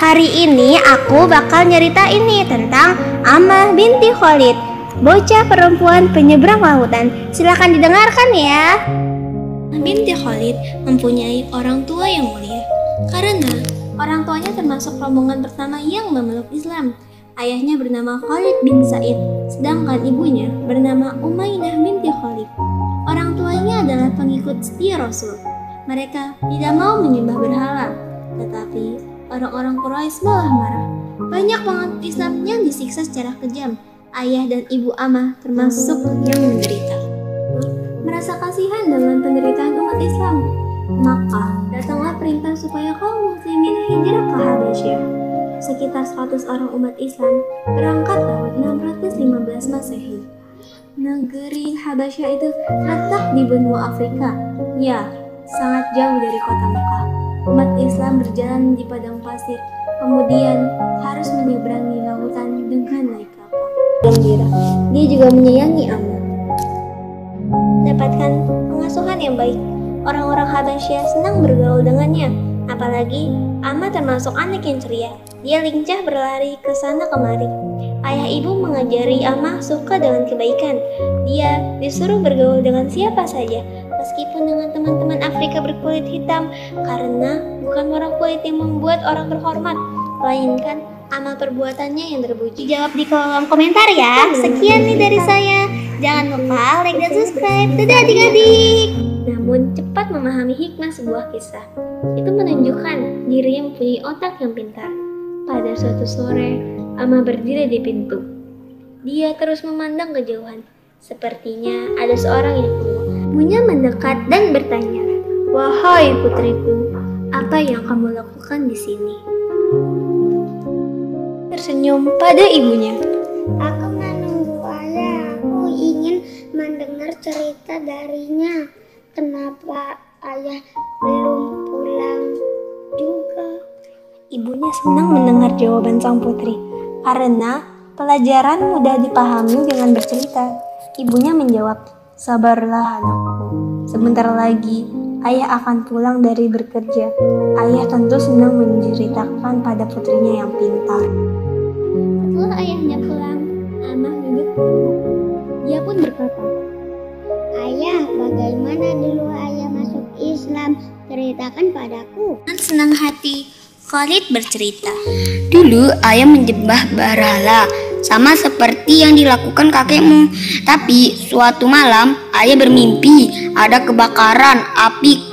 Hari ini aku bakal nyeritain nih tentang Amah binti Khalid, bocah perempuan penyeberang lautan. Silakan didengarkan ya. Amah binti Khalid mempunyai orang tua yang mulia karena orang tuanya termasuk rombongan pertama yang memeluk Islam. Ayahnya bernama Khalid bin Said, sedangkan ibunya bernama Umayyah binti Khalid. Orang tuanya adalah pengikut setia Rasul. Mereka tidak mau menyembah berhala, tetapi orang-orang Quraisy malah marah. Banyak penganut Islam yang disiksa secara kejam. Ayah dan ibu Amah termasuk yang menderita. Merasa kasihan dengan penderitaan umat Islam, maka datanglah perintah supaya kaum muslimin hijrah ke Habasyah. Sekitar 100 orang umat Islam berangkat tahun 615 Masehi. Negeri Habasyah itu terletak di benua Afrika. Ya, sangat jauh dari kota Mekah. Umat Islam berjalan di padang pasir, kemudian harus menyeberangi lautan dengan naik kapal. Gembira, dia juga menyayangi Amah. Dapatkan pengasuhan yang baik. Orang-orang Habasyah senang bergaul dengannya. Apalagi Amah termasuk anak yang ceria. Dia lincah berlari ke sana kemari. Ayah ibu mengajari Amah suka dengan kebaikan. Dia disuruh bergaul dengan siapa saja, meskipun dengan teman-teman Afrika berkulit hitam, karena bukan orang kulit yang membuat orang terhormat, melainkan amal perbuatannya yang terpuji. Jawab di kolom komentar ya. Sekian nih dari saya. Jangan lupa like dan subscribe. Dadah adik-adik. Namun cepat memahami hikmah sebuah kisah. Itu menunjukkan dirinya mempunyai otak yang pintar. Pada suatu sore, Amah berdiri di pintu. Dia terus memandang kejauhan. Sepertinya ada seorang yang keluar. Ibunya mendekat dan bertanya, "Wahai putriku, apa yang kamu lakukan di sini?" Tersenyum pada ibunya. "Aku menunggu ayah. Aku ingin mendengar cerita darinya. Kenapa ayah belum pulang juga?" Ibunya senang mendengar jawaban sang putri, karena pelajaran mudah dipahami dengan bercerita. Ibunya menjawab, "Sabarlah anakku, sebentar lagi ayah akan pulang dari bekerja." Ayah tentu senang menceritakan pada putrinya yang pintar. Setelah ayahnya pulang, Amah duduk. Dia pun berkata, "Ayah, bagaimana dulu ayah masuk Islam? Ceritakan padaku." Dengan senang hati, Khalid bercerita, "Dulu ayah menyembah berhala, sama seperti yang dilakukan kakekmu. Tapi suatu malam ayah bermimpi ada kebakaran api.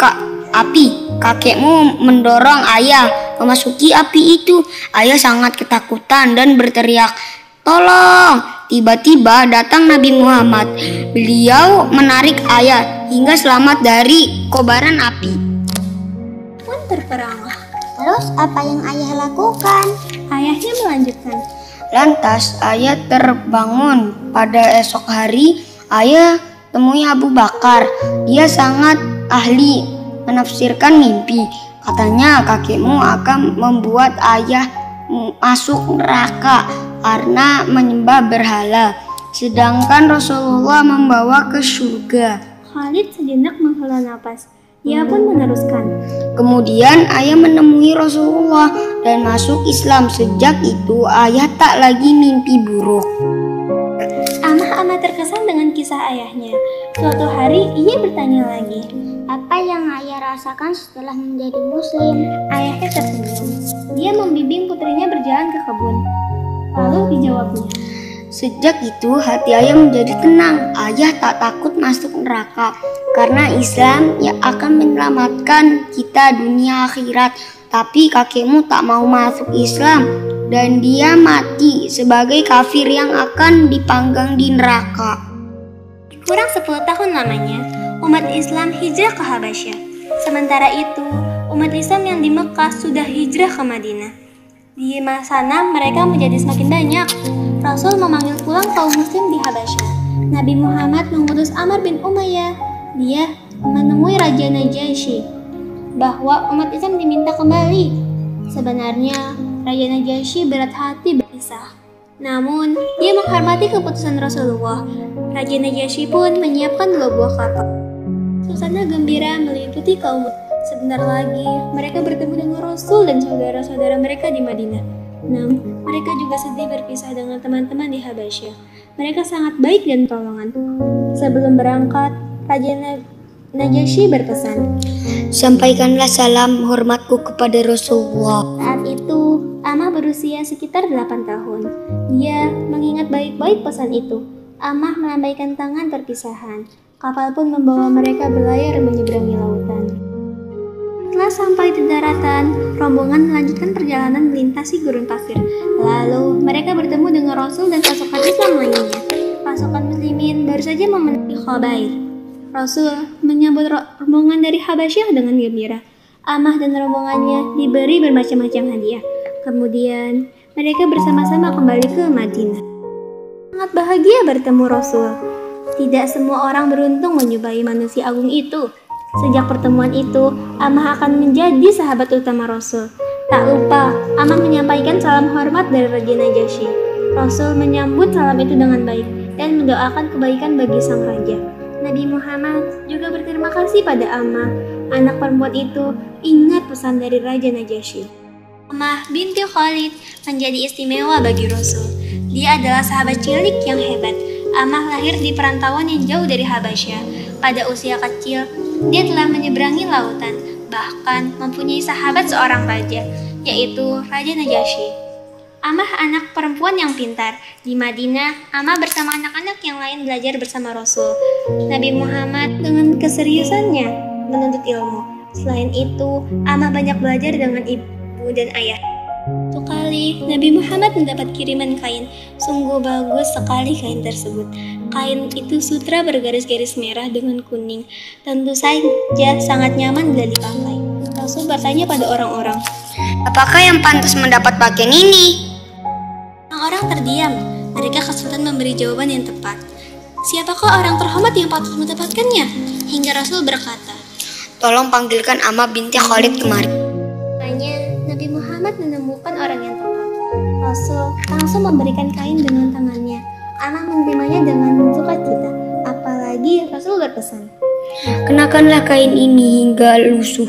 Kakekmu mendorong ayah memasuki api itu. Ayah sangat ketakutan dan berteriak, 'Tolong!' Tiba-tiba datang Nabi Muhammad. Beliau menarik ayah hingga selamat dari kobaran api." Pun terperangah. Terus apa yang ayah lakukan? Ayahnya melanjutkan, "Lantas ayah terbangun. Pada esok hari ayah temui Abu Bakar. Dia sangat ahli menafsirkan mimpi. Katanya kakekmu akan membuat ayah masuk neraka karena menyembah berhala, sedangkan Rasulullah membawa ke surga." Khalid sejenak menghela napas. Dia pun meneruskan, "Kemudian ayah menemui Rasulullah dan masuk Islam. Sejak itu ayah tak lagi mimpi buruk." Amah amat terkesan dengan kisah ayahnya. Suatu hari ia bertanya lagi, "Apa yang ayah rasakan setelah menjadi muslim?" Ayahnya tersenyum. Dia membimbing putrinya berjalan ke kebun. Lalu dijawabnya, "Sejak itu hati ayah menjadi tenang. Ayah tak takut masuk neraka karena Islam yang akan menyelamatkan kita dunia akhirat. Tapi kakekmu tak mau masuk Islam dan dia mati sebagai kafir yang akan dipanggang di neraka." Kurang 10 tahun lamanya, umat Islam hijrah ke Habasyah. Sementara itu, umat Islam yang di Mekah sudah hijrah ke Madinah. Di sana mereka menjadi semakin banyak. Rasul memanggil pulang kaum muslim di Habasyah. Nabi Muhammad mengutus Amr bin Umayyah. Dia menemui Raja Najasyi bahwa umat Islam diminta kembali. Sebenarnya Raja Najasyi berat hati berpisah. Namun dia menghormati keputusan Rasulullah. Raja Najasyi pun menyiapkan 2 buah kapal. Suasana gembira meliputi kaum. Sebentar lagi, mereka bertemu dengan Rasul dan saudara-saudara mereka di Madinah. Namun, mereka juga sedih berpisah dengan teman-teman di Habasyah. Mereka sangat baik dan tolongan. Sebelum berangkat, Raja Najasyi berpesan, "Sampaikanlah salam hormatku kepada Rasulullah." Saat itu, Amah berusia sekitar 8 tahun. Dia mengingat baik-baik pesan itu. Amah melambaikan tangan perpisahan. Kapal pun membawa mereka berlayar menyeberangi lautan. Setelah sampai di daratan, rombongan melanjutkan perjalanan melintasi gurun pasir. Lalu, mereka bertemu dengan Rasul dan pasukan Islam lainnya. Pasukan muslimin baru saja memenuhi Khabair. Rasul menyambut rombongan dari Habasyah dengan gembira. Amah dan rombongannya diberi bermacam-macam hadiah. Kemudian, mereka bersama-sama kembali ke Madinah. Sangat bahagia bertemu Rasul. Tidak semua orang beruntung menjumpai manusia agung itu. Sejak pertemuan itu, Amah akan menjadi sahabat utama Rasul. Tak lupa, Amah menyampaikan salam hormat dari Raja Najasyi. Rasul menyambut salam itu dengan baik dan mendoakan kebaikan bagi sang raja. Nabi Muhammad juga berterima kasih pada Amah. Anak perempuan itu ingat pesan dari Raja Najasyi. Amah binti Khalid menjadi istimewa bagi Rasul. Dia adalah sahabat cilik yang hebat. Amah lahir di perantauan yang jauh dari Habasyah. Pada usia kecil, dia telah menyeberangi lautan, bahkan mempunyai sahabat seorang raja, yaitu Raja Najasyi. Amah anak perempuan yang pintar. Di Madinah, Amah bersama anak-anak yang lain belajar bersama Rasul. Nabi Muhammad dengan keseriusannya menuntut ilmu. Selain itu, Amah banyak belajar dengan ibu dan ayah. Suatu kali, Nabi Muhammad mendapat kiriman kain. Sungguh bagus sekali kain tersebut. Kain itu sutra bergaris-garis merah dengan kuning. Tentu saja sangat nyaman bila dipakai. Rasul bertanya pada orang-orang, "Apakah yang pantas mendapat pakaian ini?" Orang-orang terdiam. Mereka kesulitan memberi jawaban yang tepat. Siapakah orang terhormat yang patut mendapatkannya? Hingga Rasul berkata, "Tolong panggilkan Amah binti Khalid kemari." Hanya Nabi Muhammad menemukan orang yang tepat. Rasul langsung memberikan kain dengan tangannya. Amah menerimanya dengan sukacita. Apalagi Rasul berpesan, "Kenakanlah kain ini hingga lusuh."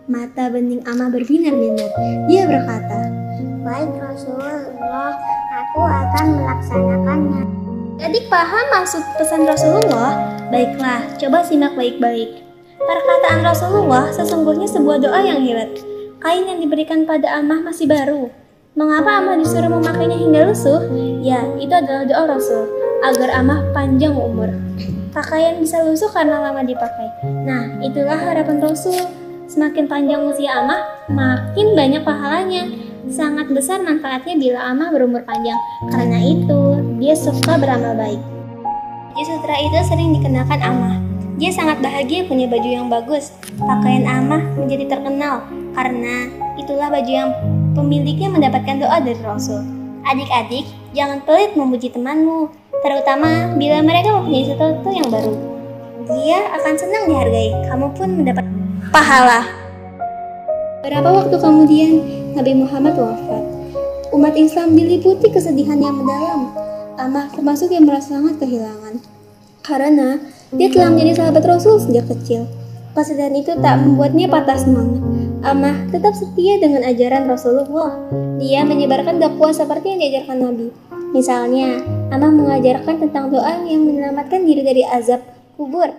Mata bening Amah berbinar-binar. Dia berkata, "Baik Rasulullah, aku akan melaksanakannya." "Adik paham maksud pesan Rasulullah? Baiklah, coba simak baik-baik. Perkataan Rasulullah sesungguhnya sebuah doa yang hebat. Kain yang diberikan pada Amah masih baru. Mengapa Amah disuruh memakainya hingga lusuh? Ya, itu adalah doa Rasul, agar Amah panjang umur. Pakaian bisa lusuh karena lama dipakai. Nah, itulah harapan Rasul. Semakin panjang usia Amah, makin banyak pahalanya. Sangat besar manfaatnya bila Amah berumur panjang. Karena itu, dia suka beramal baik." Baju sutra itu sering dikenakan Amah. Dia sangat bahagia punya baju yang bagus. Pakaian Amah menjadi terkenal karena itulah baju yang pemiliknya mendapatkan doa dari Rasul. Adik-adik, jangan pelit memuji temanmu, terutama bila mereka mempunyai sesuatu yang baru. Dia akan senang dihargai, kamu pun mendapat pahala. Beberapa waktu kemudian, Nabi Muhammad wafat. Umat Islam diliputi kesedihan yang mendalam. Amah termasuk yang merasa sangat kehilangan. Karena dia telah menjadi sahabat Rasul sejak kecil. Kesedihan itu tak membuatnya patah semangat. Amah tetap setia dengan ajaran Rasulullah. Dia menyebarkan dakwah seperti yang diajarkan Nabi. Misalnya, Amah mengajarkan tentang doa yang menyelamatkan diri dari azab kubur.